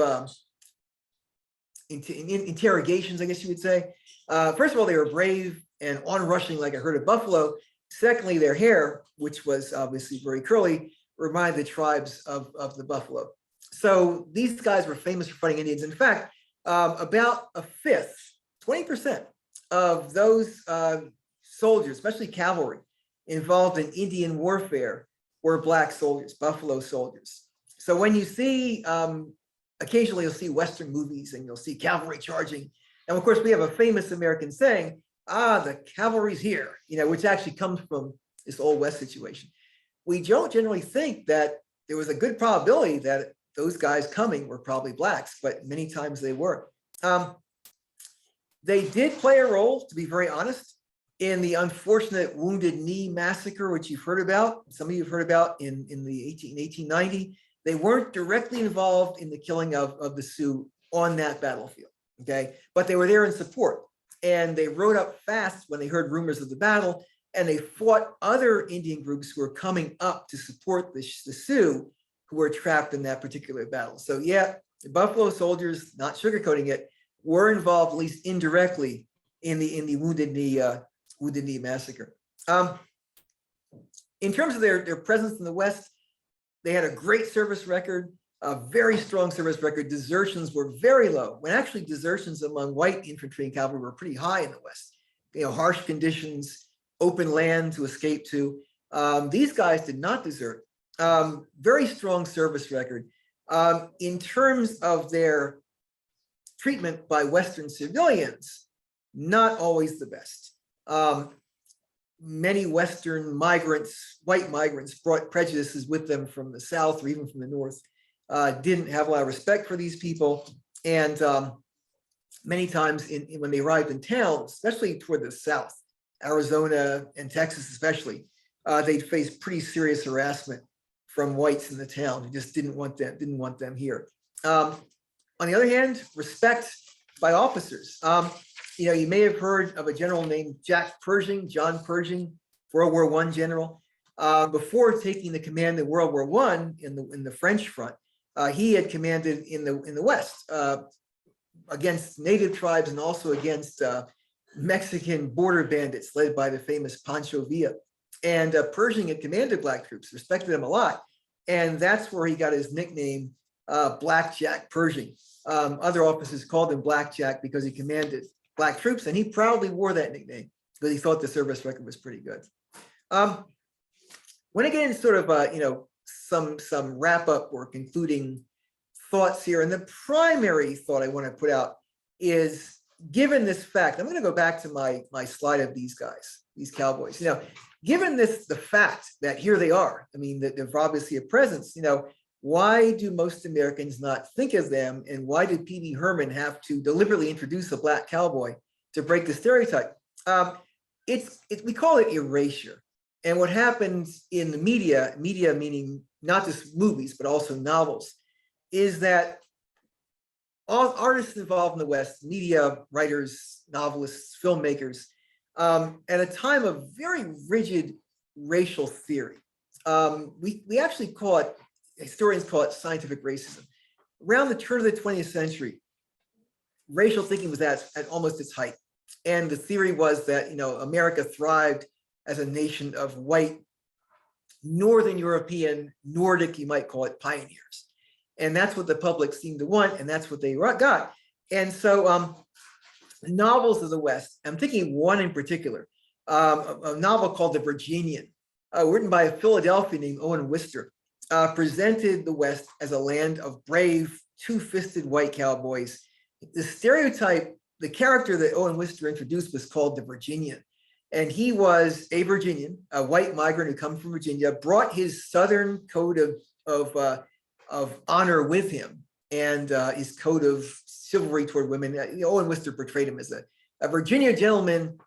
interrogations, I guess you would say. First of all, they were brave and onrushing like a herd of buffalo. Secondly, their hair, which was obviously very curly, reminded the tribes of the buffalo. So these guys were famous for fighting Indians. In fact, about a fifth, 20% of those soldiers, especially cavalry, involved in Indian warfare were Black soldiers, Buffalo Soldiers. So when you see, occasionally you'll see Western movies and you'll see cavalry charging. And of course, we have a famous American saying, the cavalry's here, which actually comes from this Old West situation. We don't generally think that there was a good probability that those guys coming were probably Blacks, but many times they were. They did play a role, to be very honest, in the unfortunate Wounded Knee massacre, which you've heard about. Some of you have heard about in 1890. They weren't directly involved in the killing of the Sioux on that battlefield, okay? But they were there in support. And they rode up fast when they heard rumors of the battle, and they fought other Indian groups who were coming up to support the Sioux who were trapped in that particular battle. So yeah, the Buffalo Soldiers, not sugarcoating it, were involved, at least indirectly, in the Wounded Knee massacre. In terms of their presence in the West, they had a great service record, a very strong service record. Desertions were very low, when actually desertions among white infantry and cavalry were pretty high in the West. Harsh conditions, open land to escape to. These guys did not desert. Very strong service record. In terms of their treatment by Western civilians, not always the best. Many Western migrants, white migrants, brought prejudices with them from the South or even from the North, didn't have a lot of respect for these people. And many times when they arrived in towns, especially toward the South, Arizona and Texas especially, they'd face pretty serious harassment from whites in the town who just didn't want them here. On the other hand, respect by officers. You may have heard of a general named John Pershing, World War I general. Before taking the command in World War I in the French front, he had commanded in the West against native tribes and also against Mexican border bandits led by the famous Pancho Villa. And Pershing had commanded Black troops, respected them a lot, And that's where he got his nickname, Blackjack Pershing. Other officers called him Blackjack because he commanded black troops, and he proudly wore that nickname because he thought the service record was pretty good. When I get into sort of, some wrap up or concluding thoughts here, and the primary thought I want to put out is, given this fact, I'm going to go back to my slide of these guys, these cowboys. Given the fact that here they are, I mean, that they're obviously a presence. Why do most Americans not think of them, and why did P.B. Herman have to deliberately introduce a black cowboy to break the stereotype? We call it erasure. And what happens in the media meaning not just movies, but also novels, is that all artists involved in the West, media, writers, novelists, filmmakers, at a time of very rigid racial theory, we actually call it, historians call it scientific racism. Around the turn of the 20th century, racial thinking was at almost its height. And the theory was that, America thrived as a nation of white, Northern European, Nordic, you might call it, pioneers. And that's what the public seemed to want, and that's what they got. And so novels of the West, I'm thinking one in particular, a novel called The Virginian, written by a Philadelphian named Owen Wister, presented the West as a land of brave, two-fisted white cowboys. The stereotype, the character that Owen Wister introduced was called the Virginian. And he was a Virginian, a white migrant who come from Virginia, brought his Southern code of honor with him, and his code of chivalry toward women. Owen Wister portrayed him as a Virginia gentleman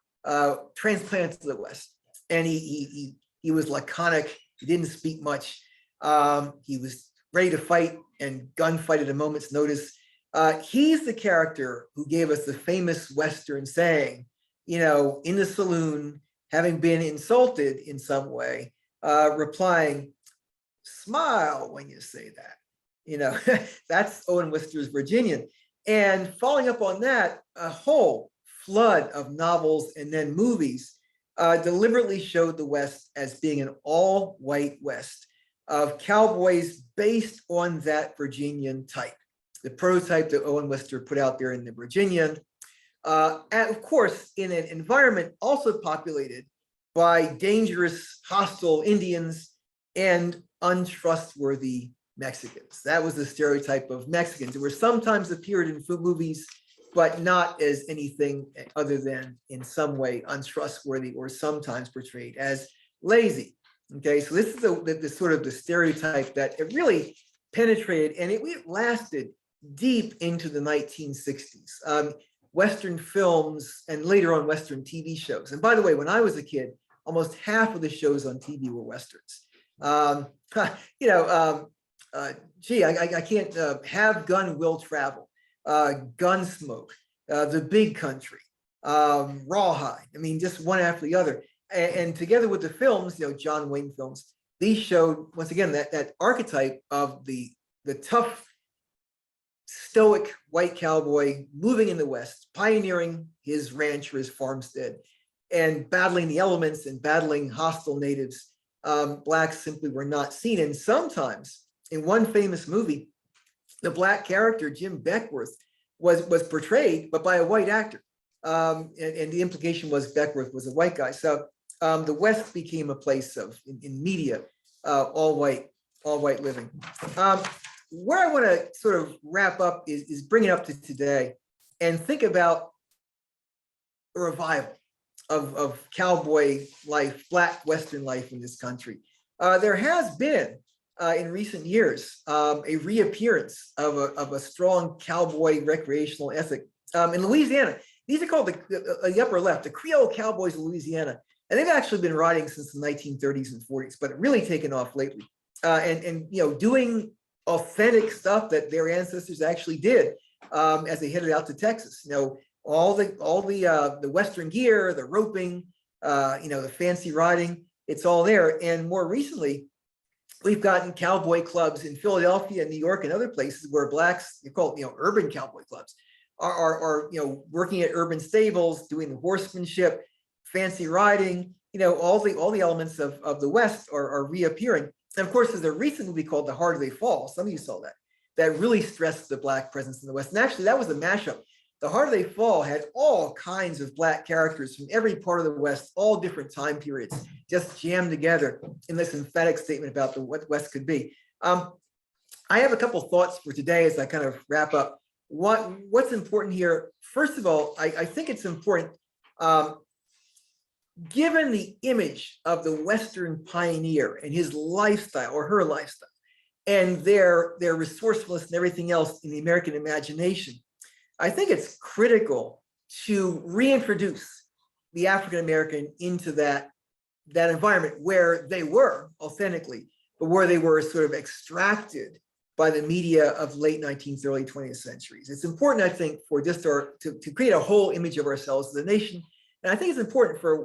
transplanted to the West. And he was laconic. He didn't speak much. He was ready to fight and gunfight at a moment's notice. He's the character who gave us the famous Western saying, in the saloon, having been insulted in some way, replying, "Smile when you say that." That's Owen Wister's Virginian. And following up on that, a whole flood of novels and then movies deliberately showed the West as being an all-white West of cowboys based on that Virginian type, the prototype that Owen Wister put out there in the Virginian. And of course, in an environment also populated by dangerous, hostile Indians and untrustworthy Mexicans. That was the stereotype of Mexicans, who were sometimes appeared in movies, but not as anything other than in some way untrustworthy, or sometimes portrayed as lazy. Okay, so this is the sort of the stereotype that it really penetrated, and it lasted deep into the 1960s. Western films and later on Western TV shows. And by the way, when I was a kid, almost half of the shows on TV were Westerns. I can't Have Gun Will Travel, Gunsmoke, The Big Country, Rawhide. I mean, just one after the other. And together with the films, John Wayne films, these showed, once again, that archetype of the tough, stoic white cowboy moving in the West, pioneering his ranch or his farmstead, and battling the elements and battling hostile natives. Blacks simply were not seen. And sometimes, in one famous movie, the black character, Jim Beckworth, was portrayed, but by a white actor. And the implication was Beckworth was a white guy. So the West became a place of, in media, all white living. Where I want to sort of wrap up is bring it up to today and think about a revival of cowboy life, black Western life in this country. There has been, in recent years, a reappearance of a strong cowboy recreational ethic in Louisiana. These are called the upper left, the Creole Cowboys of Louisiana. And they've actually been riding since the 1930s and 40s, but really taken off lately. And doing authentic stuff that their ancestors actually did as they headed out to Texas. All the Western gear, the roping, the fancy riding, it's all there. And more recently, we've gotten cowboy clubs in Philadelphia, New York, and other places where blacks, you call it, urban cowboy clubs, are working at urban stables, doing the horsemanship, fancy riding. All the elements of the West are reappearing. And of course, there's a recent movie called The Harder They Fall. Some of you saw that. That really stressed the Black presence in the West. And actually, that was a mashup. The Harder They Fall had all kinds of Black characters from every part of the West, all different time periods, just jammed together in this emphatic statement about what the West could be. I have a couple thoughts for today as I kind of wrap up. What's important here? First of all, I think it's important, given the image of the Western pioneer and his lifestyle or her lifestyle, and their resourcefulness and everything else in the American imagination, I think it's critical to reintroduce the African American into that environment where they were authentically, but where they were sort of extracted by the media of late 19th, early 20th centuries. It's important, I think, for just to create a whole image of ourselves as a nation. And I think it's important for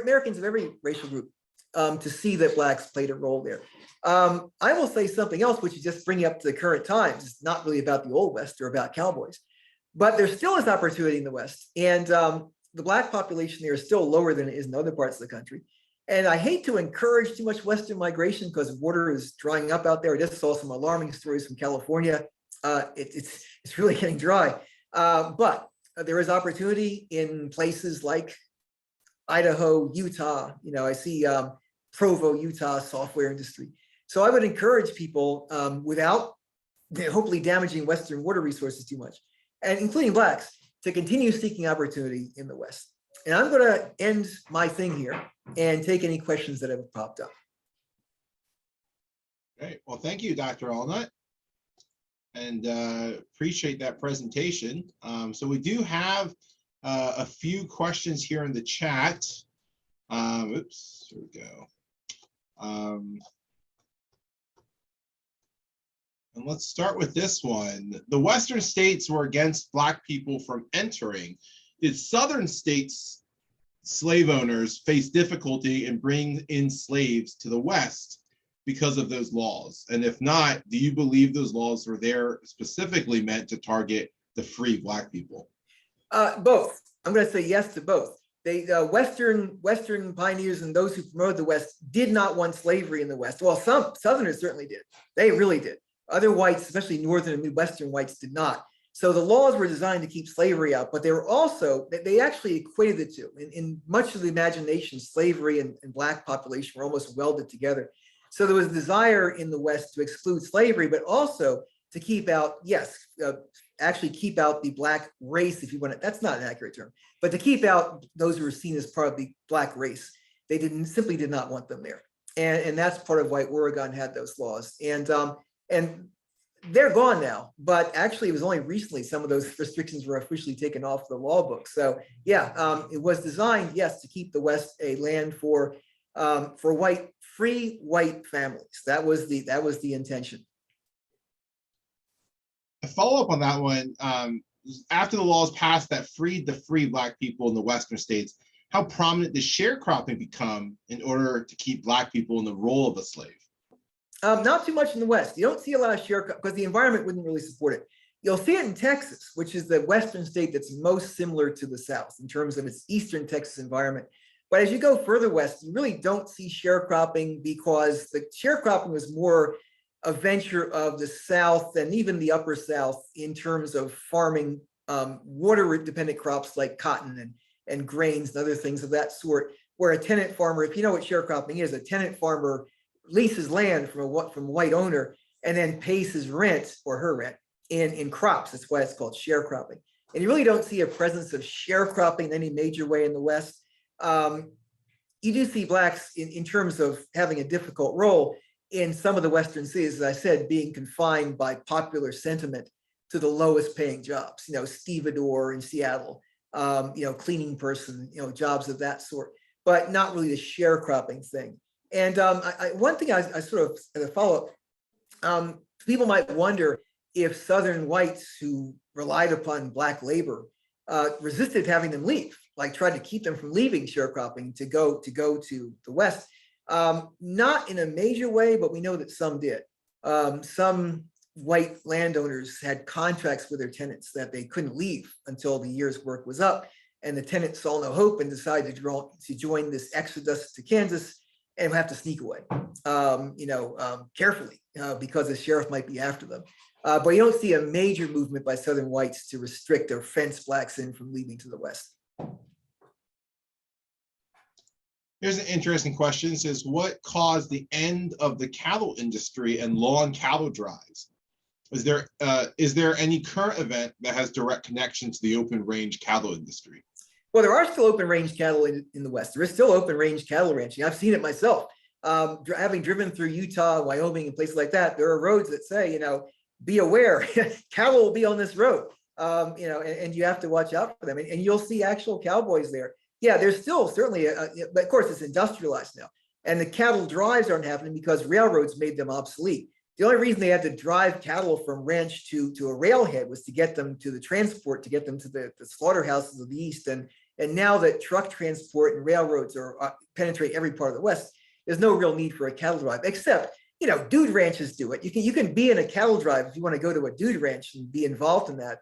Americans of every racial group to see that Blacks played a role there. I will say something else, which is just bringing up to the current times. It's not really about the Old West or about cowboys, but there still is opportunity in the West. And the Black population there is still lower than it is in other parts of the country. And I hate to encourage too much Western migration because water is drying up out there. I just saw some alarming stories from California. It's really getting dry. But there is opportunity in places like Idaho, Utah. I see Provo, Utah software industry. So I would encourage people without hopefully damaging Western water resources too much, and including Blacks, to continue seeking opportunity in the West. And I'm going to end my thing here and take any questions that have popped up. Great. Well, thank you, Dr. Alnutt, and appreciate that presentation. So we do have a few questions here in the chat. Oops, here we go. And let's start with this one. The Western states were against Black people from entering. Did Southern states slave owners face difficulty in bringing in slaves to the West because of those laws? And if not, do you believe those laws were there specifically meant to target the free Black people? Both. I'm going to say yes to both. Western pioneers and those who promoted the West did not want slavery in the West. Well, some Southerners certainly did. They really did. Other whites, especially Northern and Midwestern whites, did not. So the laws were designed to keep slavery out, but they were also, they actually equated the two. In much of the imagination, slavery and Black population were almost welded together. So there was a desire in the West to exclude slavery, but also to keep out, actually keep out the Black race, if you want to, that's not an accurate term, but to keep out those who were seen as part of the Black race. They simply did not want them there. And that's part of why Oregon had those laws. And they're gone now, but actually it was only recently some of those restrictions were officially taken off the law book. So yeah, it was designed, yes, to keep the West a land for free white families. That was the intention. A follow up on that one, after the laws passed that freed the free Black people in the Western states, how prominent did sharecropping become in order to keep Black people in the role of a slave? Not too much in the West. You don't see a lot of sharecropping because the environment wouldn't really support it. You'll see it in Texas, which is the Western state that's most similar to the South in terms of its Eastern Texas environment. But as you go further west, you really don't see sharecropping because the sharecropping was more a venture of the South and even the Upper South in terms of farming water-dependent crops like cotton and grains and other things of that sort, where a tenant farmer, if you know what sharecropping is, a tenant farmer leases land from a white owner and then pays his rent or her rent in crops. That's why it's called sharecropping. And you really don't see a presence of sharecropping in any major way in the West. You do see Blacks in terms of having a difficult role in some of the Western cities, as I said, being confined by popular sentiment to the lowest paying jobs, stevedore in Seattle, cleaning person, jobs of that sort, but not really the sharecropping thing. And one thing I sort of, as a follow-up, people might wonder if Southern whites who relied upon Black labor resisted having them leave, like tried to keep them from leaving sharecropping to go to the West. Not in a major way, but we know that some did. Some white landowners had contracts with their tenants that they couldn't leave until the year's work was up, and the tenants saw no hope and decided to join this exodus to Kansas and have to sneak away, carefully, because the sheriff might be after them. But you don't see a major movement by Southern whites to restrict or fence blacks in from leaving to the west. Here's an interesting question. It says, what caused the end of the cattle industry and lawn cattle drives? Is there any current event that has direct connection to the open range cattle industry? Well, there are still open range cattle in the West. There is still open range cattle ranching. I've seen it myself. Having driven through Utah, Wyoming, and places like that, there are roads that say, be aware, cattle will be on this road, and you have to watch out for them. And you'll see actual cowboys there. Yeah, there's still certainly, but of course, it's industrialized now. And the cattle drives aren't happening because railroads made them obsolete. The only reason they had to drive cattle from ranch to a railhead was to get them to the transport, to get them to the slaughterhouses of the East. And now that truck transport and railroads penetrate every part of the West, there's no real need for a cattle drive, except, dude ranches do it. You can be in a cattle drive if you want to go to a dude ranch and be involved in that.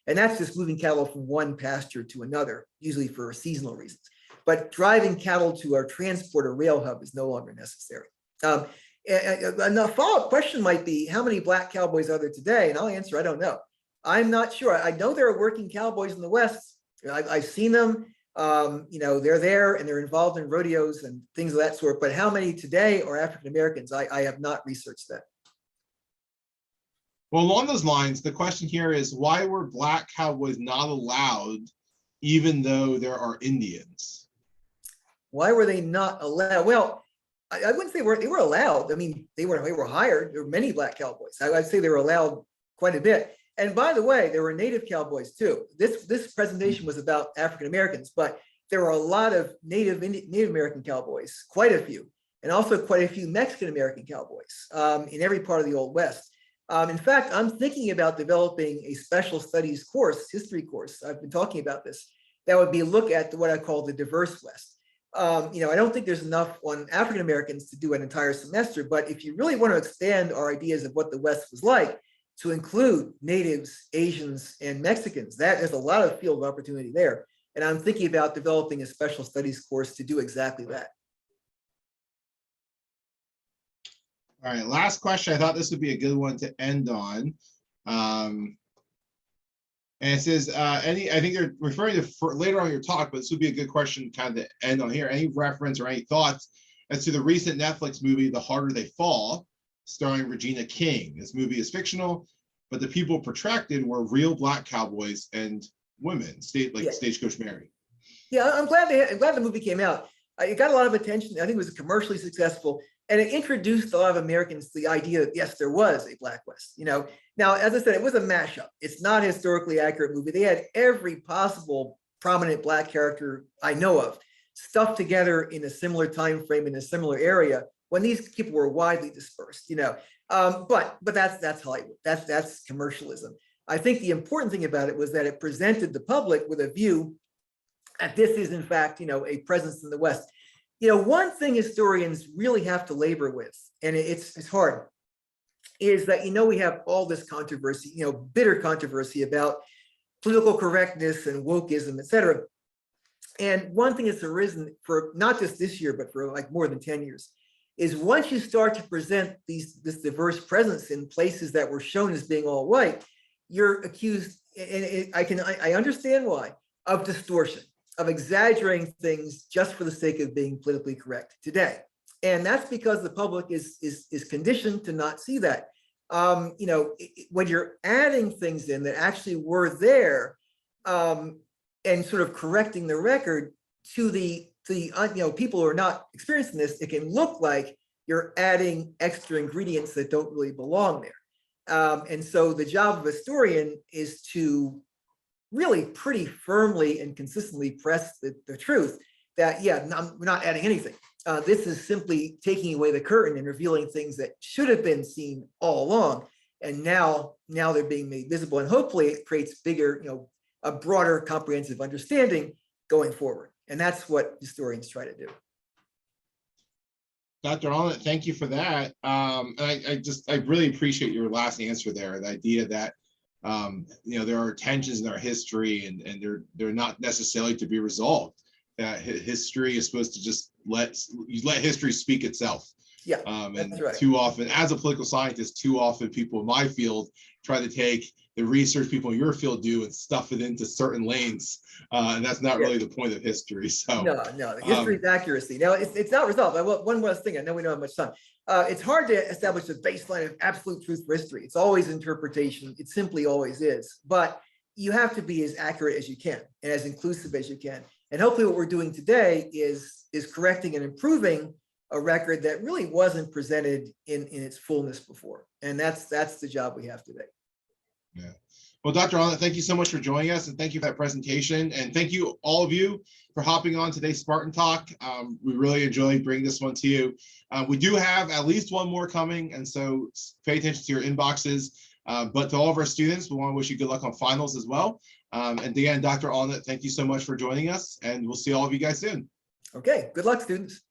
And that's just moving cattle from one pasture to another, usually for seasonal reasons. But driving cattle to a transport or rail hub is no longer necessary. And the follow-up question might be, how many black cowboys are there today? And I'll answer, I don't know. I'm not sure. I know there are working cowboys in the West. I've seen them. They're there and they're involved in rodeos and things of that sort. But how many today are African Americans? I have not researched that. Well, along those lines, the question here is, why were black cowboys not allowed, even though there are Indians? Why were they not allowed? Well, I wouldn't say they were allowed. I mean, they were hired. There were many black cowboys. I'd say they were allowed quite a bit. And by the way, there were native cowboys too. This presentation was about African Americans, but there were a lot of Native American cowboys, quite a few, and also quite a few Mexican American cowboys in every part of the Old West. In fact, I'm thinking about developing a special studies course, history course. I've been talking about this. That would be a look at what I call the diverse West. I don't think there's enough on African Americans to do an entire semester, but if you really want to expand our ideas of what the West was like, to include natives, Asians, and Mexicans, there's a lot of field of opportunity there. And I'm thinking about developing a special studies course to do exactly that. All right, last question. I thought this would be a good one to end on. And it says, I think they're referring to later on in your talk, but this would be a good question kind of to end on here. Any reference or any thoughts as to the recent Netflix movie, The Harder They Fall, starring Regina King? This movie is fictional, but the people portrayed were real black cowboys and women, Stagecoach Mary. Yeah, I'm glad the movie came out. It got a lot of attention. I think it was commercially successful, and it introduced a lot of Americans to the idea that yes, there was a Black West. Now, as I said, it was a mashup. It's not a historically accurate movie. They had every possible prominent Black character I know of stuffed together in a similar time frame in a similar area when these people were widely dispersed. But that's Hollywood. That's commercialism. I think the important thing about it was that it presented the public with a view that this is in fact, a presence in the West. One thing historians really have to labor with, and it's hard, is that, we have all this controversy, bitter controversy about political correctness and wokeism, et cetera. And one thing that's arisen for not just this year, but for like more than 10 years, is once you start to present this diverse presence in places that were shown as being all white, you're accused, and I understand why, of distortion, of exaggerating things just for the sake of being politically correct today. And that's because the public is conditioned to not see that. When you're adding things in that actually were there, and sort of correcting the record to the people who are not experiencing this, it can look like you're adding extra ingredients that don't really belong there. And so the job of a historian is to really pretty firmly and consistently press the truth that, we're not adding anything. This is simply taking away the curtain and revealing things that should have been seen all along. And now they're being made visible. And hopefully it creates bigger, a broader comprehensive understanding going forward. And that's what historians try to do. Dr. Alnutt, thank you for that. And I really appreciate your last answer there, the idea that there are tensions in our history and they're not necessarily to be resolved. that history is supposed to just let history speak itself. Yeah, And that's right. too often, as a political scientist, too often people in my field try to take the research people in your field do and stuff it into certain lanes. And that's not really the point of history. So no, the history is accuracy. Now, it's not resolved. One last thing, I know we don't have much time. It's hard to establish a baseline of absolute truth for history. It's always interpretation. It simply always is. But you have to be as accurate as you can and as inclusive as you can. And hopefully what we're doing today is correcting and improving a record that really wasn't presented in its fullness before. And that's the job we have today. Yeah. Well, Dr. Alnutt, thank you so much for joining us, and thank you for that presentation. And thank you, all of you, for hopping on today's Spartan Talk. We really enjoyed bringing this one to you. We do have at least one more coming, and so pay attention to your inboxes. But to all of our students, we want to wish you good luck on finals as well. And again, Dr. Alnutt, thank you so much for joining us, and we'll see all of you guys soon. Okay, good luck, students.